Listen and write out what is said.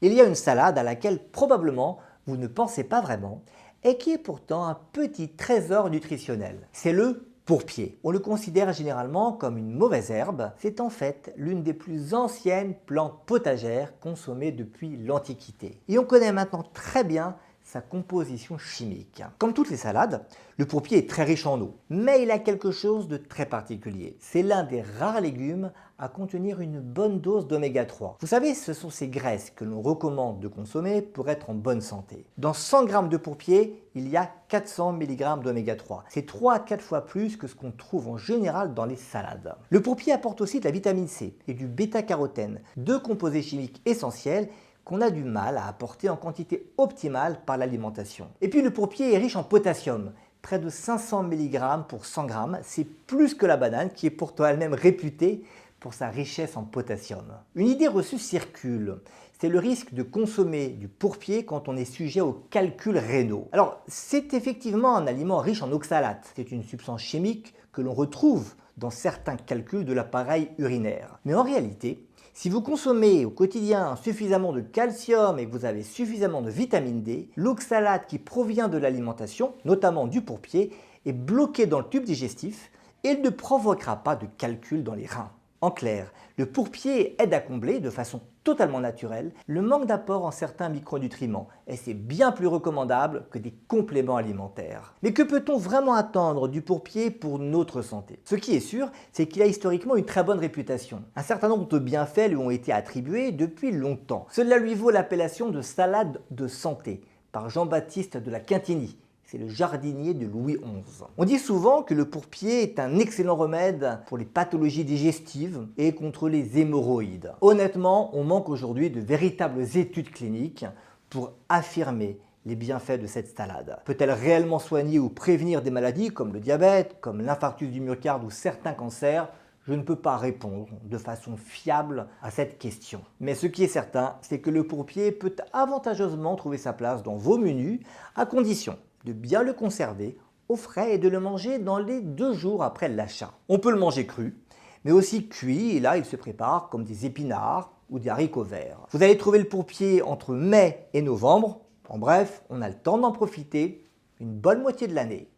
Il y a une salade à laquelle probablement vous ne pensez pas vraiment et qui est pourtant un petit trésor nutritionnel. C'est le pourpier. On le considère généralement comme une mauvaise herbe. C'est en fait l'une des plus anciennes plantes potagères consommées depuis l'Antiquité. Et on connaît maintenant très bien sa composition chimique. Comme toutes les salades, le pourpier est très riche en eau, mais il a quelque chose de très particulier. C'est l'un des rares légumes à contenir une bonne dose d'oméga 3. Vous savez, ce sont ces graisses que l'on recommande de consommer pour être en bonne santé. Dans 100 g de pourpier, il y a 400 mg d'oméga 3. C'est 3 à 4 fois plus que ce qu'on trouve en général dans les salades. Le pourpier apporte aussi de la vitamine C et du bêta-carotène, deux composés chimiques essentiels qu'on a du mal à apporter en quantité optimale par l'alimentation. Et puis le pourpier est riche en potassium, près de 500 mg pour 100 g, c'est plus que la banane qui est pourtant elle-même réputée pour sa richesse en potassium. Une idée reçue circule, c'est le risque de consommer du pourpier quand on est sujet aux calculs rénaux. Alors c'est effectivement un aliment riche en oxalate, c'est une substance chimique que l'on retrouve dans certains calculs de l'appareil urinaire. Mais en réalité, si vous consommez au quotidien suffisamment de calcium et que vous avez suffisamment de vitamine D, l'oxalate qui provient de l'alimentation, notamment du pourpier, est bloqué dans le tube digestif et il ne provoquera pas de calcul dans les reins. En clair, le pourpier aide à combler de façon totalement naturelle le manque d'apport en certains micronutriments et c'est bien plus recommandable que des compléments alimentaires. Mais que peut-on vraiment attendre du pourpier pour notre santé? Ce qui est sûr, c'est qu'il a historiquement une très bonne réputation. Un certain nombre de bienfaits lui ont été attribués depuis longtemps. Cela lui vaut l'appellation de salade de santé par Jean-Baptiste de la Quintinie. C'est le jardinier de Louis XI. On dit souvent que le pourpier est un excellent remède pour les pathologies digestives et contre les hémorroïdes. Honnêtement, on manque aujourd'hui de véritables études cliniques pour affirmer les bienfaits de cette salade. Peut-elle réellement soigner ou prévenir des maladies comme le diabète, comme l'infarctus du myocarde ou certains cancers? Je ne peux pas répondre de façon fiable à cette question. Mais ce qui est certain, c'est que le pourpier peut avantageusement trouver sa place dans vos menus à condition de bien le conserver au frais et de le manger dans les 2 jours après l'achat. On peut le manger cru, mais aussi cuit et là il se prépare comme des épinards ou des haricots verts. Vous allez trouver le pourpier entre mai et novembre. En bref, on a le temps d'en profiter une bonne moitié de l'année.